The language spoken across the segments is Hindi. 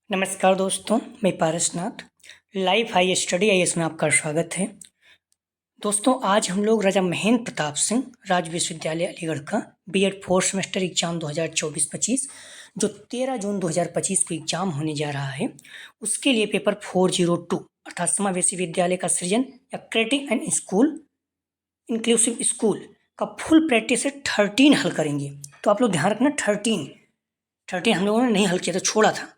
नमस्कार दोस्तों, मैं Parasnath. Life high study IAS में आपका स्वागत है। दोस्तों, आज हम लोग राजा महेंद्र प्रताप सिंह राज्य विश्वविद्यालय अलीगढ़ का बीएड फोर्थ सेमेस्टर एग्जाम 2024-25 जो 13 जून 2025 को एग्जाम होने जा रहा है, उसके लिए पेपर 402 अर्थात समावेशी विद्यालय का सृजन या creating an school inclusive school का फुल प्रैक्टिस से 13 हल करेंगे। तो आप लोग ध्यान रखना, 13 हम लोगों ने नहीं हल किया था, छोड़ा था।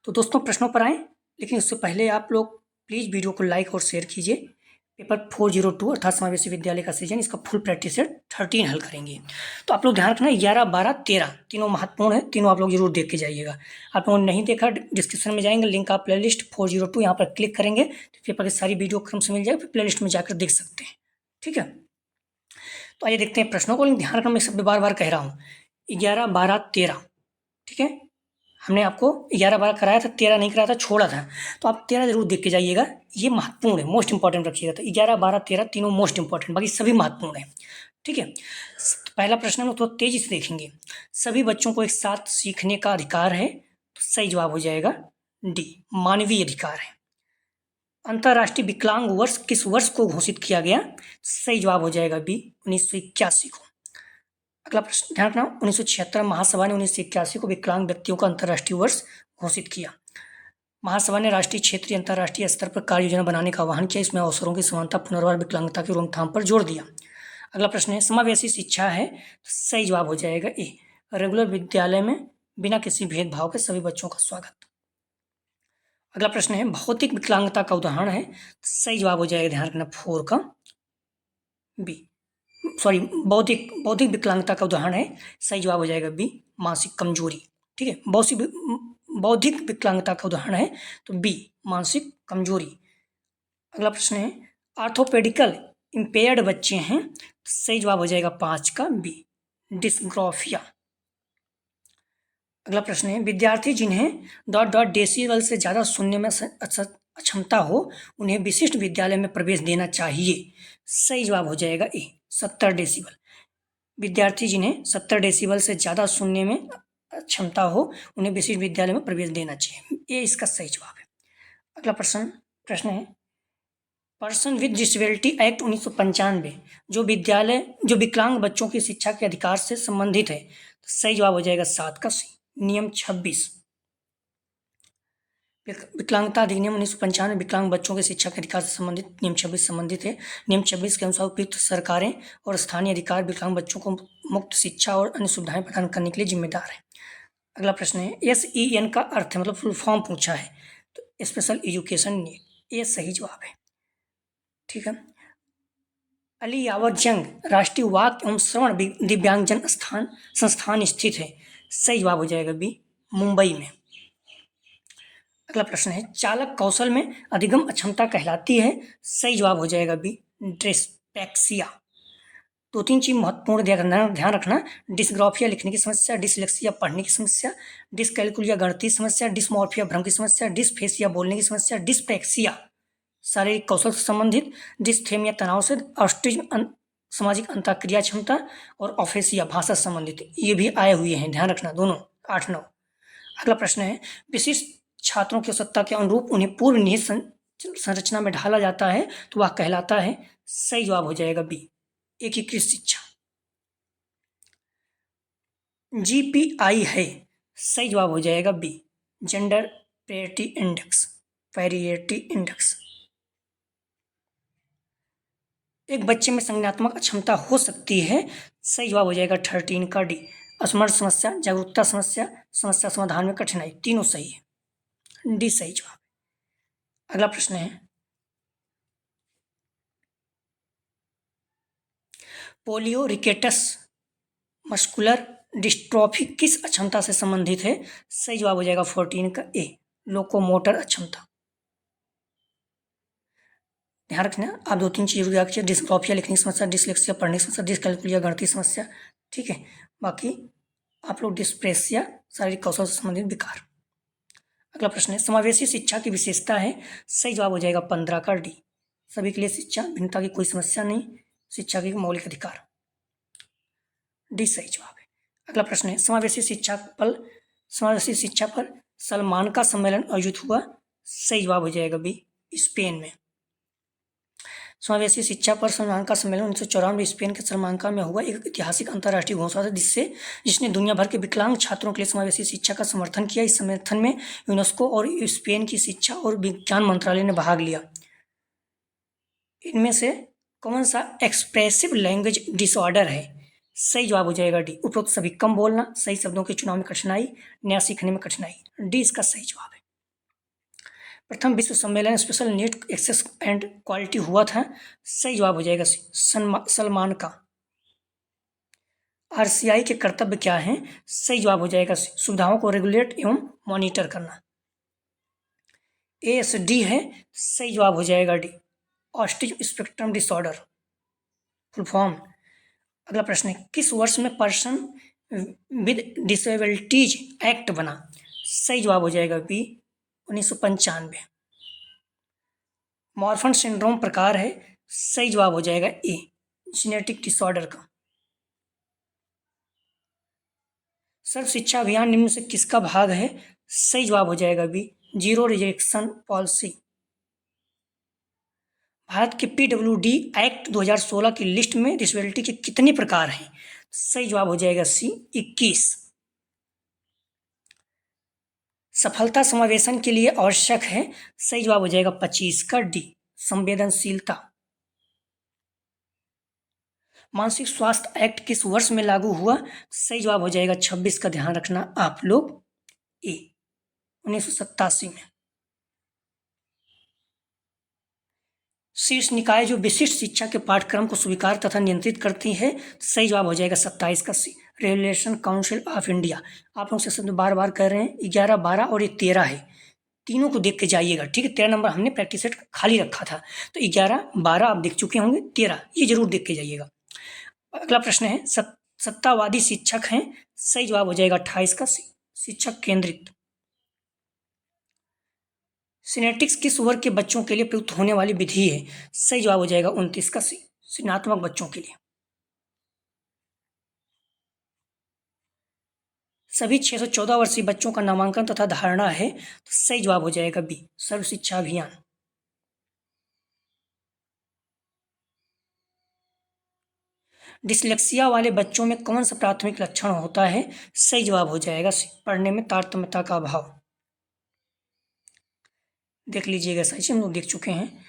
तो दोस्तों, प्रश्नों पर आएँ, लेकिन उससे पहले आप लोग प्लीज़ वीडियो को लाइक और शेयर कीजिए। पेपर 402 अर्थात समावेशी विद्यालय का सृजन, इसका फुल प्रैक्टिस सेट 13 हल करेंगे। तो आप लोग ध्यान रखना, 11, 12, 13 तीनों महत्वपूर्ण है, तीनों आप लोग जरूर देख के जाइएगा। आप लोगों ने नहीं देखा, डिस्क्रिप्शन में जाएंगे, लिंक आप प्ले लिस्ट 402 यहाँ पर क्लिक करेंगे तो पेपर की सारी वीडियो क्रम से मिल जाएगी, फिर प्ले लिस्ट में जाकर देख सकते हैं। ठीक है, तो आइए देखते हैं प्रश्नों को। लेकिन ध्यान रखना, मैं शब्द बार बार कह रहा हूँ, 11, 12, 13। ठीक है, हमने आपको 11, 12 कराया था, 13 नहीं कराया था, छोड़ा था। तो आप 13 जरूर देख के जाइएगा, ये महत्वपूर्ण है, मोस्ट इंपॉर्टेंट रखिएगा। तो 11, 12, 13 तीनों मोस्ट इंपॉर्टेंट, बाकी सभी महत्वपूर्ण है। ठीक है, पहला प्रश्न हम लोग थोड़ा तेजी से देखेंगे। सभी बच्चों को एक साथ सीखने का अधिकार है, तो सही जवाब हो जाएगा डी, मानवीय अधिकार है। अंतर्राष्ट्रीय विकलांग वर्ष किस वर्ष को घोषित किया गया? सही जवाब हो जाएगा बी, 1981 को। अगला प्रश्न ध्यान रखना, 1976 महासभा ने 1981 को विकलांग व्यक्तियों का अंतर्राष्ट्रीय वर्ष घोषित किया। महासभा ने राष्ट्रीय, क्षेत्रीय, अंतर्राष्ट्रीय स्तर पर कार्य योजना बनाने का आह्वान किया। इसमें अवसरों की समानता, पुनर्वास, विकलांगता की रोकथाम पर जोर दिया। अगला प्रश्न है, समावेशी शिक्षा है, तो सही जवाब हो जाएगा ए, रेगुलर विद्यालय में बिना किसी भेदभाव के सभी बच्चों का स्वागत। अगला प्रश्न है, भौतिक विकलांगता का उदाहरण है, तो सही जवाब हो जाएगा, ध्यान रखना, 4 का बी, सॉरी, बौद्धिक विकलांगता का उदाहरण है, सही जवाब हो जाएगा बी, मानसिक कमजोरी। ठीक है, बौद्धिक विकलांगता का उदाहरण है तो बी, मानसिक कमजोरी। अगला प्रश्न है, आर्थोपेडिकल इम्पेयर्ड बच्चे हैं, तो सही जवाब हो जाएगा 5 का बी, डिस्ग्राफिया। अगला प्रश्न है, विद्यार्थी जिन्हें ... डेसिबल से ज़्यादा सुनने में अक्षमता हो, उन्हें विशिष्ट विद्यालय में प्रवेश देना चाहिए। सही जवाब हो जाएगा ए, 70 डेसिबल। विद्यार्थी जिन्हें 70 डेसिबल से ज़्यादा सुनने में क्षमता हो, उन्हें विशिष्ट विद्यालय में प्रवेश देना चाहिए, ये इसका सही जवाब है। अगला प्रश्न है, पर्सन विद डिसेबिलिटी एक्ट 1995 जो विकलांग बच्चों की शिक्षा के अधिकार से संबंधित है, तो सही जवाब हो जाएगा 7 का सी, नियम 26। विकलांगता अधिनियम 1995 विकलांग बच्चों के शिक्षा के अधिकार से संबंधित नियम 26 संबंधित है। नियम 26 के अनुसार उपयुक्त सरकारें और स्थानीय अधिकार विकलांग बच्चों को मुफ्त शिक्षा और अन्य सुविधाएं प्रदान करने के लिए जिम्मेदार है। अगला प्रश्न है, SEN का अर्थ मतलब फुल फॉर्म पूछा है, तो स्पेशल एजुकेशन नीड, ये सही जवाब है। ठीक है, अली यावर जंग राष्ट्रीय वाक एवं श्रवण दिव्यांगजन संस्थान स्थित है, सही जवाब हो जाएगा बी, मुंबई में। अगला प्रश्न है, चालक कौशल में अधिगम अक्षमता कहलाती है, सही जवाब हो जाएगा बी, डिस्पेक्सिया। 2-3 चीज महत्वपूर्ण ध्यान रखना, डिस्ग्राफिया लिखने की समस्या, डिसलेक्सिया पढ़ने की समस्या, डिसकैलकुलिया गणितीय समस्या, डिसमॉर्फिया भ्रम की समस्या, डिसफेसिया बोलने की समस्या, डिस्पेक्सिया शारीरिक कौशल से संबंधित, डिस्थेमिया तनाव से, ऑटिज्म सामाजिक अंतःक्रिया क्षमता, और ऑफेसिया भाषा से संबंधित, ये भी आए हुए हैं, ध्यान रखना दोनों, 8-9। अगला प्रश्न है, विशिष्ट छात्रों की आवश्यकता के अनुरूप उन्हें पूर्व निहित संरचना में ढाला जाता है, तो वह कहलाता है, सही जवाब हो जाएगा बी, एकीकृत शिक्षा। GPI है, सही जवाब हो जाएगा बी, जेंडर पैरिटी इंडेक्स। एक बच्चे में संज्ञानात्मक अक्षमता हो सकती है, सही जवाब हो जाएगा 13 का डी, स्मरण समस्या, जागरूकता समस्या, समस्या समाधान में कठिनाई, तीनों सही है, डी सही जवाब। अगला प्रश्न है, पोलियोरिकेटस मस्कुलर डिस्ट्रॉफी किस अक्षमता से संबंधित है? सही जवाब हो जाएगा 14 का ए, लोकोमोटर अक्षमता। ध्यान रखना, आप 2-3 चीज़ याद कीजिए, डिस्ट्रॉफिया लिखने की समस्या, डिसलेक्सिया पढ़ने की समस्या, डिसकैलकुलिया गणितीय समस्या। ठीक है, बाकी आप लोग डिस्प्रेसिया शारीरिक कौशल से संबंधित विकार। अगला प्रश्न है, समावेशी शिक्षा की विशेषता है, सही जवाब हो जाएगा 15 का डी, सभी के लिए शिक्षा, भिन्नता की कोई समस्या नहीं, शिक्षा के मौलिक अधिकार, डी सही जवाब है। अगला प्रश्न है, समावेशी शिक्षा पर सलमान का सम्मेलन आयोजित हुआ? सही जवाब हो जाएगा बी, स्पेन में। समावेशी शिक्षा पर सलमान का सम्मेलन 1994 स्पेन के सलमानका में हुआ एक ऐतिहासिक अंतर्राष्ट्रीय घोषणा था जिसने दुनिया भर के विकलांग छात्रों के लिए समावेशी शिक्षा का समर्थन किया। इस समर्थन में यूनेस्को और स्पेन की शिक्षा और विज्ञान मंत्रालय ने भाग लिया। इनमें से कौन सा एक्सप्रेसिव लैंग्वेज डिसऑर्डर है? सही जवाब हो जाएगा डी, उपरोक्त सभी। कम बोलना, सही शब्दों के चुनाव में कठिनाई, नया सीखने में कठिनाई, डी इसका सही जवाब है। प्रथम विश्व सम्मेलन special need access and quality हुआ था? सही जवाब हो जाएगा सलमान का। आरसीआई के कर्तव्य क्या हैं? सही जवाब हो जाएगा सुविधाओं को रेगुलेट एवं मॉनिटर करना। एएसडी है, सही जवाब हो जाएगा D, autism spectrum disorder full form. अगला प्रश्न है, किस वर्ष में पर्सन विद डिसेबिलिटीज एक्ट बना? सही जवाब हो जाएगा बी, 1995। मॉर्फन सिंड्रोम प्रकार है? सही जवाब हो जाएगा ए, जेनेटिक डिसऑर्डर का। सर्व शिक्षा अभियान निम्न से किसका भाग है? सही जवाब हो जाएगा B, zero rejection policy. Bharat के पीडब्ल्यूडी एक्ट 2016 की लिस्ट में डिसेबिलिटी के कितने प्रकार हैं? सही जवाब हो जाएगा सी, 21। सफलता समावेशन के लिए आवश्यक है? सही जवाब हो जाएगा 25 का डी, संवेदनशीलता। मानसिक स्वास्थ्य एक्ट किस वर्ष में लागू हुआ? सही जवाब हो जाएगा 26 का, ध्यान रखना आप लोग, ए, 1987 में। शीर्ष निकाय जो विशिष्ट शिक्षा के पाठ्यक्रम को स्वीकार तथा नियंत्रित करती है? सही जवाब हो जाएगा 27 का सी, रेगुलेशन काउंसिल ऑफ इंडिया। आप लोग से बार बार कह रहे हैं, 11, 12 और ये 13 है, तीनों को देख के जाइएगा, ठीक है। 13 नंबर हमने प्रैक्टिस सेट खाली रखा था, तो 11, 12 आप देख चुके होंगे, 13 ये जरूर देख के जाइएगा। अगला प्रश्न है, सत्तावादी शिक्षक हैं? सही जवाब हो जाएगा 28 का सी, शिक्षक केंद्रित। सिनेटिक्स किस वर्ग के बच्चों के लिए प्रयुक्त होने वाली विधि है? सही जवाब हो जाएगा 29 का सी, सृजनात्मक बच्चों के लिए। सभी 614 वर्षीय बच्चों का नामांकन तथा धारणा है? तो सही जवाब हो जाएगा बी, सर्व शिक्षा अभियान। डिसलेक्सिया वाले बच्चों में कौन सा प्राथमिक लक्षण होता है? सही जवाब हो जाएगा सी, पढ़ने में तारतम्यता का अभाव। देख लीजिएगा, सही हम लोग देख चुके हैं।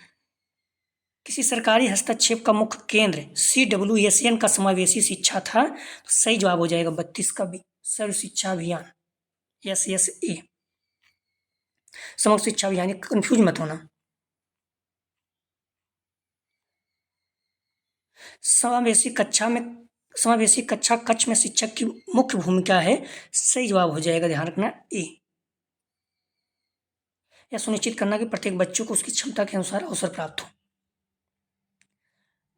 किसी सरकारी हस्तक्षेप का मुख्य केंद्र CWSN का समावेशी शिक्षा था? तो सही जवाब हो जाएगा 32 का बी, सर्व शिक्षा अभियान, SSA, समग्र शिक्षा अभियान। कंफ्यूज मत होना। समावेशी कक्षा कक्ष में शिक्षक की मुख्य भूमिका है? सही जवाब हो जाएगा, ध्यान रखना, ए। यह सुनिश्चित करना कि प्रत्येक बच्चों को उसकी क्षमता के अनुसार अवसर प्राप्त हो।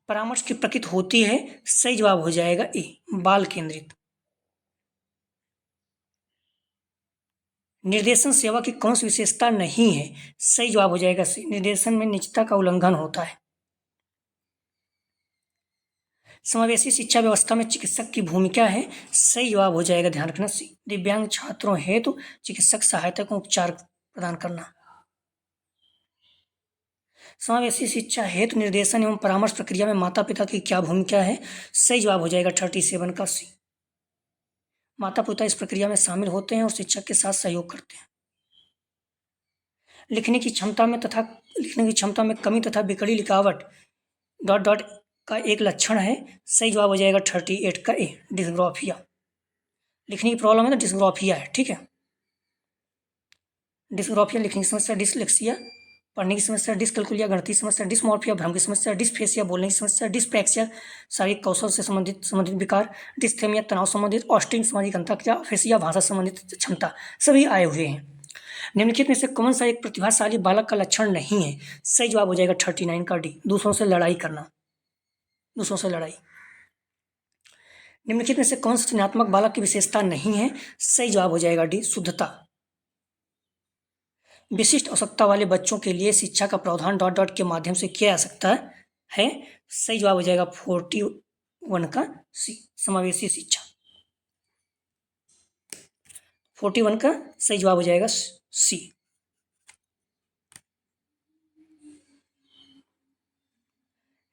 परामर्श की प्रकृति होती है? सही जवाब हो जाएगा ए, बाल केंद्रित। निर्देशन सेवा की कौन सी विशेषता नहीं है? सही जवाब हो जाएगा सी, निर्देशन में निजता का उल्लंघन होता है। समावेशी शिक्षा व्यवस्था में चिकित्सक की भूमिका है? सही जवाब हो जाएगा, ध्यान रखना सी, दिव्यांग छात्रों हेतु चिकित्सक सहायता को उपचार प्रदान करना। समावेशी शिक्षा हेतु निर्देशन एवं परामर्श प्रक्रिया में माता पिता की क्या भूमिका है? सही जवाब हो जाएगा 37 का सी, माता पिता इस प्रक्रिया में शामिल होते हैं और शिक्षक के साथ सहयोग करते हैं। लिखने की क्षमता में कमी तथा बिगड़ी लिखावट ... का एक लक्षण है? सही जवाब हो जाएगा 38 का ए, डिस्ग्राफिया। लिखने की प्रॉब्लम है तो डिस्ग्राफिया है, ठीक है। डिस्ग्राफिया लिखने की समस्या, डिसलेक्सिया पढ़ने की समस्या, डिसकैल्कुलिया गणितीय समस्या, डिसमॉर्फिया भ्रम की समस्या, डिसफेसिया बोलने की समस्या, डिसप्रैक्सिया शारीरिक कौशल से संबंधित विकार, डिस्थेमिया तनाव संबंधित, ऑस्टिंग सामाजिक अंतःक्रिया, फेसिया भाषा संबंधित क्षमता, सभी आए हुए हैं। निम्नलिखित में से कौन सा एक प्रतिभाशाली बालक का लक्षण नहीं है? सही जवाब हो जाएगा 39 का डी, दूसरों से लड़ाई करना, दूसरों से लड़ाई। निम्नलिखित में से कौन सा सृजनात्मक बालक की विशेषता नहीं है? सही जवाब हो जाएगा डी, शुद्धता। विशिष्ट आवश्यकता वाले बच्चों के लिए शिक्षा का प्रावधान ... के माध्यम से किया जा सकता है? सही जवाब हो जाएगा 41 का सी, समावेशी शिक्षा। 41 का सही जवाब हो जाएगा सी।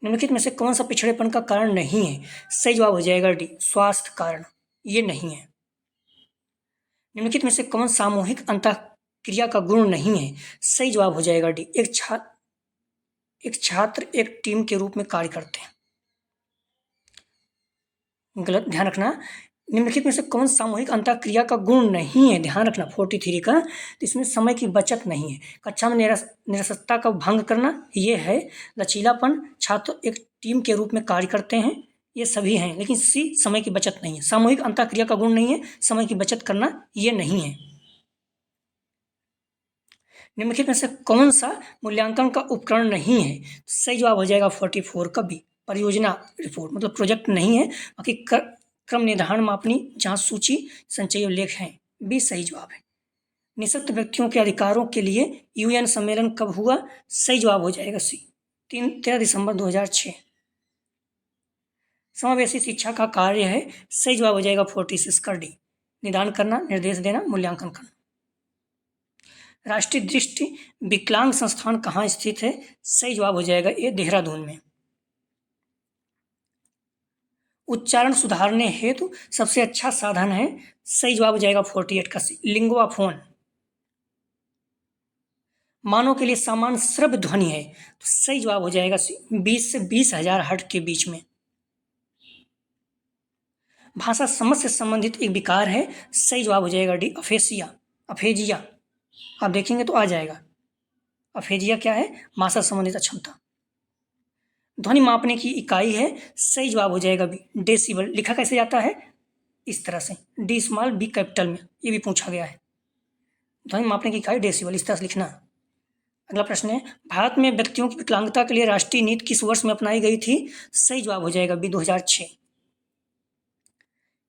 निम्नलिखित में से कौन सा पिछड़ेपन का कारण नहीं है? सही जवाब हो जाएगा डी, स्वास्थ्य कारण। ये नहीं है। निम्नलिखित में से कौन सामूहिक अंतःक्रिया का गुण नहीं है? सही जवाब हो जाएगा डी, एक छात्र एक टीम के रूप में कार्य करते हैं। गलत, ध्यान रखना। निम्नलिखित में से कौन सामूहिक अंतःक्रिया का गुण नहीं है? ध्यान रखना 43 का, तो इसमें समय की बचत नहीं है। कक्षा में निरसता का भंग करना ये है। लचीलापन, छात्र एक टीम के रूप में कार्य करते हैं, ये सभी हैं, लेकिन सी समय की बचत नहीं है। सामूहिक अंतःक्रिया का गुण नहीं है, समय की बचत करना ये नहीं है। निम्नलिखित में से कौन सा मूल्यांकन का उपकरण नहीं है? सही जवाब हो जाएगा 44 का बी, परियोजना रिपोर्ट, मतलब प्रोजेक्ट नहीं है, बाकी क्रम निर्धारण, मापनी, जांच सूची, संचयी उल्लेख हैं। बी सही जवाब है। निःशक्त व्यक्तियों के अधिकारों के लिए यूएन सम्मेलन कब हुआ? सही जवाब हो जाएगा सी, 13 दिसंबर 2006। समावेशी शिक्षा का कार्य है, सही जवाब हो जाएगा 46 का डी, निदान करना, निर्देश देना, मूल्यांकन करना। राष्ट्रीय दृष्टि विकलांग संस्थान कहाँ स्थित है? सही जवाब हो जाएगा ए, देहरादून में। उच्चारण सुधारने हेतु सबसे अच्छा साधन है, सही जवाब हो जाएगा 48 का सी, लिंगुआफोन। मानव के लिए सामान्य श्रव्य ध्वनि है, तो सही जवाब हो जाएगा सी, 20 से 20,000 हर्ट्ज के बीच में। भाषा समझ से संबंधित एक विकार है, सही जवाब हो जाएगा डी, अफेजिया। आप देखेंगे तो आ जाएगा। अफेजिया क्या है? भाषा संबंधित अक्षमता। ध्वनि मापने की इकाई है, सही जवाब हो जाएगा बी, डेसिबल। लिखा कैसे जाता है? इस तरह से, डी स्मॉल बी कैपिटल में, ये भी पूछा गया है। ध्वनि मापने की इकाई डेसिबल, इस तरह से लिखना। अगला प्रश्न है, भारत में व्यक्तियों की विकलांगता के लिए राष्ट्रीय नीति किस वर्ष में अपनाई गई थी? सही जवाब हो जाएगा बी, 2006।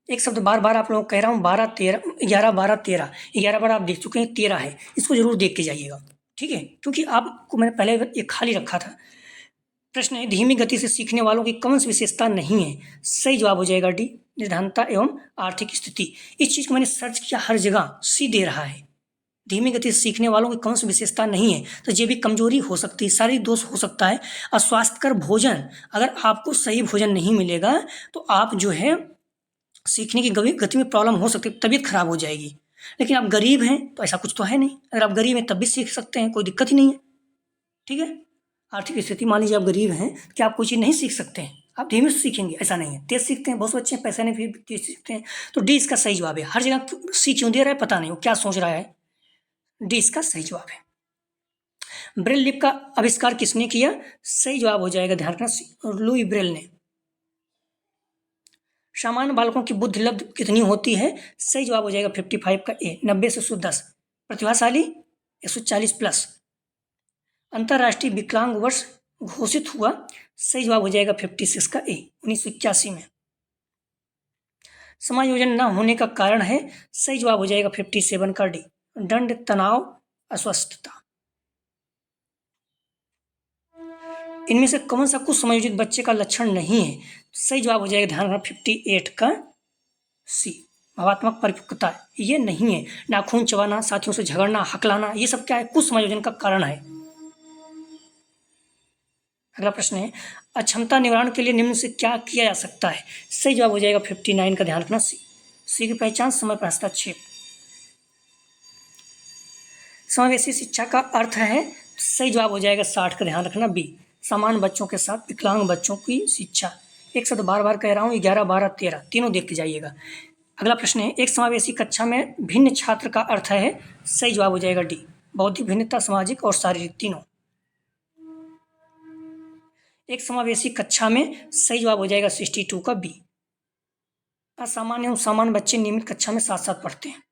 एक शब्द बार बार आप लोगों को कह रहा हूँ, 12 13 11 12 13, 11 बार आप देख चुके हैं, 13 है, इसको जरूर देख के जाइएगा, ठीक है, क्योंकि आपको मैंने पहले एक खाली रखा था। प्रश्न है, धीमी गति से सीखने वालों की कौन सी विशेषता नहीं है? सही जवाब हो जाएगा डी, निर्धनता एवं आर्थिक स्थिति। इस चीज को मैंने सर्च किया, हर जगह सी दे रहा है। धीमी गति से सीखने वालों की कौन सी विशेषता नहीं है? तो ये भी कमजोरी हो सकती है, शारीरिक दोष हो सकता है, अस्वास्थ्यकर भोजन। अगर आपको सही भोजन नहीं मिलेगा तो आप जो है सीखने की गति में प्रॉब्लम हो सकती है, तबीयत खराब हो जाएगी। लेकिन आप गरीब हैं तो ऐसा कुछ तो है नहीं, अगर आप गरीब हैं तब भी सीख सकते हैं, कोई दिक्कत ही नहीं है, ठीक है। आर्थिक स्थिति, मान लीजिए आप गरीब हैं, क्या आप कोई चीज़ नहीं सीख सकते हैं? आप धीमे से सीखेंगे, ऐसा नहीं है, तेज सीखते हैं, बहुत से बच्चे पैसे नहीं फिर तेज सीखते हैं। तो डी इसका सही जवाब है। हर जगह सी क्यों दे रहा है पता नहीं, वो क्या सोच रहा है। डी इसका सही जवाब है। ब्रेल लिपि का आविष्कार किसने किया? सही जवाब हो जाएगा, ध्यान रखना, सी, लुई ब्रेल ने। सामान्य बालकों की बुद्धि लब्ध कितनी होती है? सही जवाब हो जाएगा 55 का ए, 90 से 110। प्रतिभाशाली 140 प्लस। अंतर्राष्ट्रीय विकलांग वर्ष घोषित हुआ, सही जवाब हो जाएगा 56 का ए, 1981 में। समायोजन न होने का कारण है, सही जवाब हो जाएगा 57 का डी, दंड, तनाव, अस्वस्थता। इनमें से कौन सा कुछ समायोजित बच्चे का लक्षण नहीं है? सही जवाब हो जाएगा, ध्यान रखना, 58 का सी, भावात्मक परिपक्वता। ये नहीं है। नाखून चबाना, साथियों से झगड़ना, हकलाना, ये सब क्या है? कुछ समायोजन का कारण है। अगला प्रश्न है, अक्षमता निवारण के लिए निम्न से क्या किया जा सकता है? सही जवाब हो जाएगा 59 का, ध्यान रखना, सी, सी की पहचान, समय पर हस्तक्षेप। समावेशी शिक्षा का अर्थ है, सही जवाब हो जाएगा 60 का, ध्यान रखना, बी, समान बच्चों के साथ विकलांग बच्चों की शिक्षा। एक शब्द बार बार कह रहा हूँ, 11 12 13 तीनों देख के जाइएगा। अगला प्रश्न है, एक समावेशी कक्षा में भिन्न छात्र का अर्थ है, सही जवाब हो जाएगा डी, बौद्धिक भिन्नता, सामाजिक और शारीरिक, तीनों। एक समावेशी कक्षा में सही जवाब हो जाएगा 62 का बी, असामान्य एवं सामान्य बच्चे नियमित कक्षा में साथ साथ पढ़ते हैं।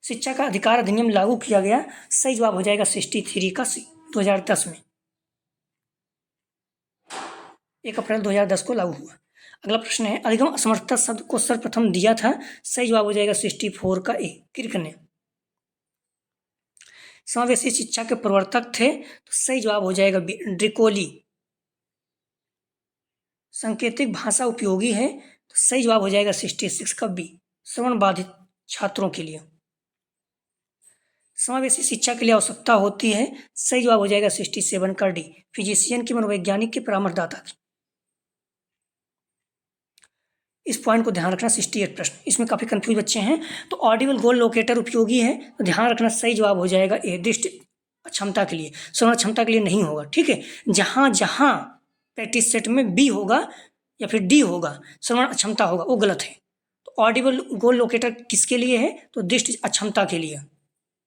शिक्षा का अधिकार अधिनियम लागू किया गया, सही जवाब हो जाएगा 63 का सी, 2010 में, 1 अप्रैल 2010 को लागू हुआ। अगला प्रश्न है, अधिगम असमर्थता शब्द को सर्वप्रथम दिया था, सही जवाब हो जाएगा 64 का ए, किर्क ने। समावेशी शिक्षा के प्रवर्तक थे, तो सही जवाब हो जाएगा बी, ड्रिकोली। सांकेतिक भाषा उपयोगी है, तो सही जवाब हो जाएगा 66 का बी, श्रवण बाधित छात्रों के लिए। समावेशी शिक्षा के लिए आवश्यकता होती है, सही जवाब हो जाएगा 67 का डी, फिजिशियन की, मनोवैज्ञानिक की, परामर्शदाता की। इस पॉइंट को ध्यान रखना। 68 प्रश्न, इसमें काफी कंफ्यूज बच्चे हैं। तो ऑडिबल गोल लोकेटर उपयोगी है, तो ध्यान रखना सही जवाब हो जाएगा ए, दृष्टि क्षमता के लिए। श्रवण क्षमता के लिए नहीं होगा, ठीक है। जहां जहां प्रैक्टिस सेट में बी होगा या फिर डी होगा, श्रवण अक्षमता होगा, वो गलत है। तो ऑडिबल गोल लोकेटर किसके लिए है, तो दृष्टि अक्षमता के लिए।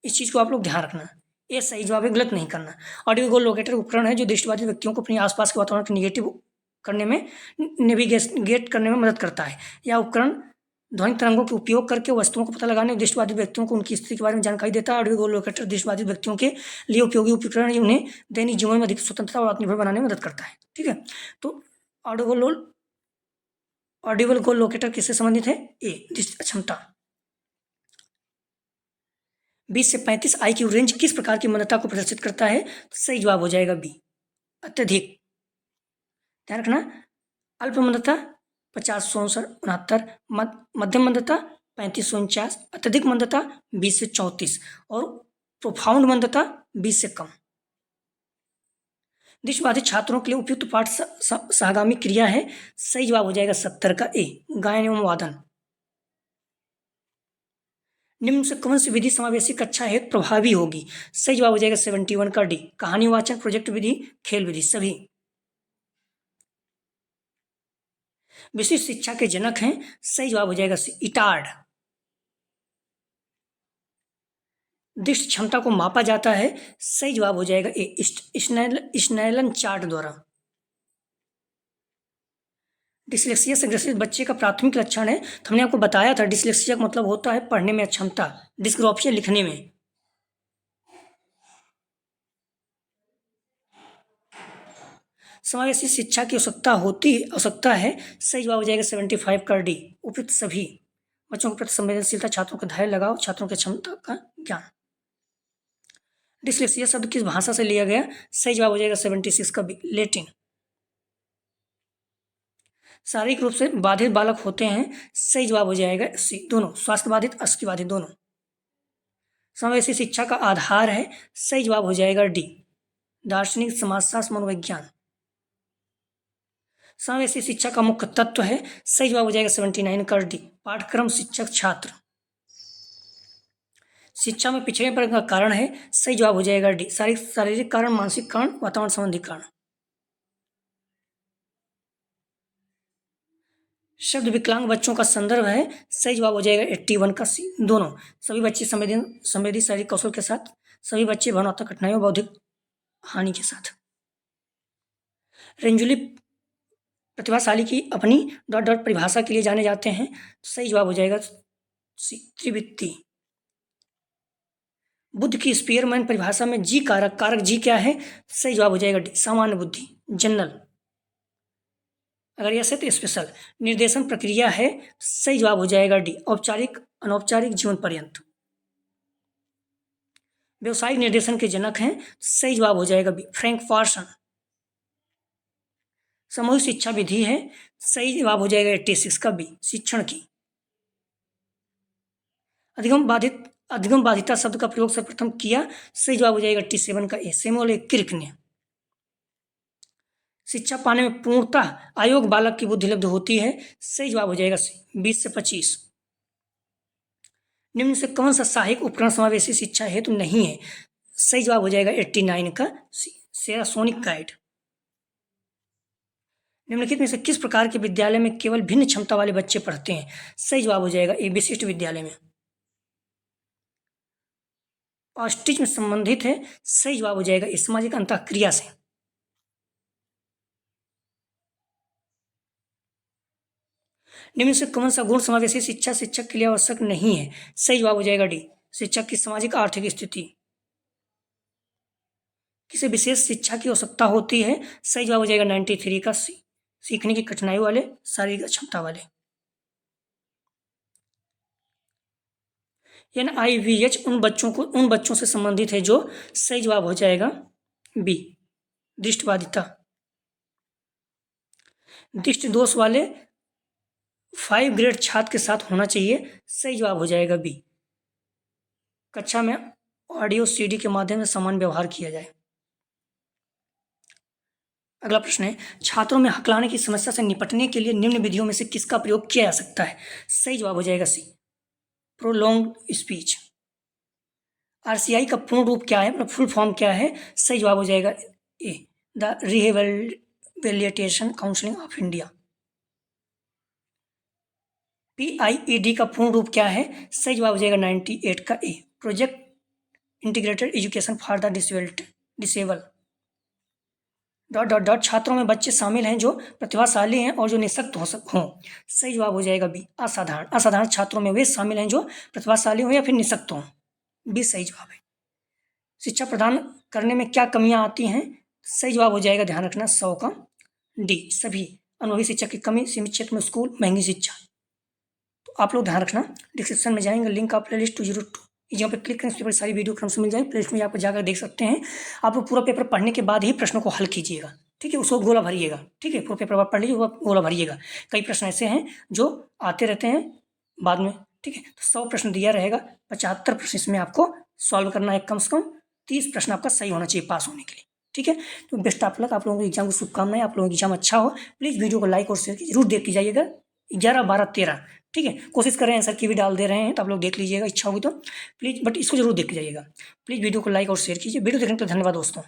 इस चीज को आप लोग ध्यान रखना, ये सही जवाब है, गलत नहीं करना। ऑडियो गोल लोकेटर उपकरण है जो दृष्टिबाधित व्यक्तियों को अपने आसपास के वातावरण को निगेटिव करने में, नेविगेट करने में मदद करता है। यह उपकरण ध्वनि तरंगों के उपयोग करके वस्तुओं को पता लगाने और दृष्टिबाधित व्यक्तियों को उनकी स्थिति के बारे में जानकारी देता है। ऑडियो गोल लोकेटर दृष्टिबाधित व्यक्तियों के लिए उपयोगी उपकरण है, उन्हें दैनिक जीवन में अधिक स्वतंत्रता और आत्मनिर्भर बनाने में मदद करता है, ठीक है। तो ऑडिबल गोल लोकेटर किससे संबंधित है, ए, दृष्टि अक्षमता। 20 से 35 IQ रेंज किस प्रकार की मंदता को प्रदर्शित करता है, तो सही जवाब हो जाएगा बी, अत्यधिक। ध्यान रखना, अल्प मंदता 50 से 69, मध्यम मंदता 35 से 49, अत्यधिक मंदता 20 से 34 और प्रोफाउंड मंदता 20 से कम। दृष्टिबाधित छात्रों के लिए उपयुक्त पाठ सहगामी क्रिया है, सही जवाब हो जाएगा 70 का ए, गायन एवं वादन। निम्न से कौन सी विधि समावेशी कक्षा हेतु प्रभावी होगी, सही जवाब हो जाएगा 71 का डी, कहानी वाचन, प्रोजेक्ट विधि, खेल विधि, सभी। विशिष्ट शिक्षा के जनक हैं, सही जवाब हो जाएगा सी, इटार्ड। दृष्टि क्षमता को मापा जाता है, सही जवाब हो जाएगा ए, स्नेलन चार्ट द्वारा। डिसलेक्सिया से ग्रसित बच्चे का प्राथमिक लक्षण है, तो हमने आपको बताया था डिसलेक्सिया का मतलब होता है पढ़ने में अक्षमता, डिस्ग्राफिया लिखने में। समावेशी शिक्षा की आवश्यकता है, सही जवाब हो जाएगा 75 का डी, उपयुक्त सभी। बच्चों के प्रति संवेदनशीलता, छात्रों का धैर्य लगाओ, छात्रों की क्षमता का ज्ञान। डिसलेक्सिया शब्द किस भाषा से लिया गया, सही जवाब हो जाएगा 76 का बी, लेटिन। शारीरिक रूप से बाधित बालक होते हैं, सही जवाब हो जाएगा सी, दोनों, स्वास्थ्य बाधित, अस्थि बाधित, दोनों। समावेशी शिक्षा का आधार है, सही जवाब हो जाएगा डी, दार्शनिक, समाजशास्त्र, मनोविज्ञान। समावेशी शिक्षा का मुख्य तत्व है, सही जवाब हो जाएगा 79 का डी, पाठ्यक्रम, शिक्षक, छात्र। शिक्षा में पिछड़ेपन का कारण है, सही जवाब हो जाएगा डी, शारीरिक कारण, मानसिक कारण, वातावरण संबंधी कारण। शब्द विकलांग बच्चों का संदर्भ है, सही जवाब हो जाएगा 81 का सी, दोनों। सभी बच्चे संवेदी शारीरिक कौशल के साथ, सभी बच्चे भावनात्मक कठिनाइयों, बौद्धिक हानि के साथ। रेंजुली प्रतिभाशाली की अपनी डॉट डॉट परिभाषा के लिए जाने जाते हैं, सही जवाब हो जाएगा सी, त्रिवृत्ति। बुद्ध की स्पीयरमैन परिभाषा में जी कारक जी क्या है, सही जवाब हो जाएगा डी, सामान्य बुद्धि, जनरल। अगर यह है तो स्पेशल। निर्देशन प्रक्रिया है, सही जवाब हो जाएगा डी, औपचारिक, अनौपचारिक, जीवन पर्यंत। व्यवसायिक निर्देशन के जनक हैं, सही जवाब हो जाएगा बी, फ्रैंक फार्सन। सामूहिक शिक्षा विधि है, सही जवाब हो जाएगा 86 का बी, शिक्षण की। अधिगम बाधिता शब्द का प्रयोग सर्वप्रथम किया, सही जवाब हो जाएगा 87 का ए, सैमुअल किर्क ने। शिक्षा पाने में पूर्णतः अयोग्य बालक की बुद्धि लब्ध होती है, सही जवाब हो जाएगा सी, 20 से 25। निम्न से कौन सा सहायक उपकरण समावेशी शिक्षा हेतु नहीं है, सही जवाब हो जाएगा 89 का सी, सेरासोनिक गाइड। निम्नलिखित में से किस प्रकार के विद्यालय में केवल भिन्न क्षमता वाले बच्चे पढ़ते हैं, सही जवाब हो जाएगा ए, विशिष्ट विद्यालय में। ऑस्टिज्म संबंधित है, सही जवाब हो जाएगा ए, सामाजिक अंतःक्रिया से। निम्न से कौन सा गुण समावेशी शिक्षा शिक्षक के लिए आवश्यक नहीं है, सही जवाब हो जाएगा डी, शिक्षक की सामाजिक आर्थिक स्थिति। किसी विशेष शिक्षा की आवश्यकता होती है, सही जवाब हो जाएगा 93 का सी, सीखने की कठिनाई वाले, शारीरिक क्षमता वाले। NIVH उन बच्चों से संबंधित है जो, सही जवाब हो जाएगा बी, दृष्टिबाधिता। दृष्टि दोष वाले 5 ग्रेड छात्र के साथ होना चाहिए। सही जवाब हो जाएगा बी। कक्षा में ऑडियो सीडी के माध्यम से समान व्यवहार किया जाए। अगला प्रश्न है, छात्रों में हकलाने की समस्या से निपटने के लिए निम्न विधियों में से किसका प्रयोग किया जा सकता है? सही जवाब हो जाएगा सी, प्रोलॉन्ग्ड स्पीच। आरसीआई का पूर्ण रूप क्या है, मतलब फुल फॉर्म क्या है? सही जवाब हो जाएगा A, the rehabilitation council of India. PIED का पूर्ण रूप क्या है? सही जवाब हो जाएगा 98 का A, project integrated education for the disabled. Dot dot dot छात्रों में बच्चे शामिल हैं जो प्रतिभाशाली हैं और जो निःशक्त हों। सही जवाब हो जाएगा बी, असाधारण। असाधारण छात्रों में वे शामिल हैं जो प्रतिभाशाली हों या फिर निःशक्त हों। बी सही जवाब है। शिक्षा प्रदान करने में क्या कमियां आती हैं? सही जवाब हो जाएगा, ध्यान रखना, 100 का डी, सभी। अनुभवी शिक्षक की कमी, सीमित क्षेत्र में स्कूल, महंगी शिक्षा। तो आप लोग ध्यान रखना, डिस्क्रिप्शन में जाएंगे, लिंक आप प्ले लिस्ट 202 यहाँ पे क्लिक करें, इस पर सारी वीडियो क्रम से मिल जाएगी। प्ले लिस्ट में आपको जाकर देख सकते हैं। आप लोग पूरा पेपर पढ़ने के बाद ही प्रश्नों को हल कीजिएगा, ठीक है? उसको गोला भरिएगा, ठीक है? पूरा पेपर आप पढ़ लीजिए, गोला भरिएगा। कई प्रश्न ऐसे हैं जो आते रहते हैं बाद में, ठीक है? तो 100 प्रश्न दिया रहेगा, 75 प्रश्न इसमें आपको सॉल्व करना है। कम से कम 30 प्रश्न आपका सही होना चाहिए पास होने के लिए, ठीक है? तो बेस्ट ऑफ लक, आप लोगों को एग्जाम की शुभकामनाएं। आप लोगों का एग्जाम अच्छा हो। प्लीज़ वीडियो को लाइक और शेयर जरूर देखते जाइएगा। 11, 12, 13, ठीक है? कोशिश कर रहे हैं, आंसर की भी डाल दे रहे हैं, तो आप लोग देख लीजिएगा, इच्छा होगी तो प्लीज़, बट इसको जरूर देख जाइएगा। प्लीज़ वीडियो को लाइक और शेयर कीजिए। वीडियो देखने के लिए धन्यवाद दोस्तों।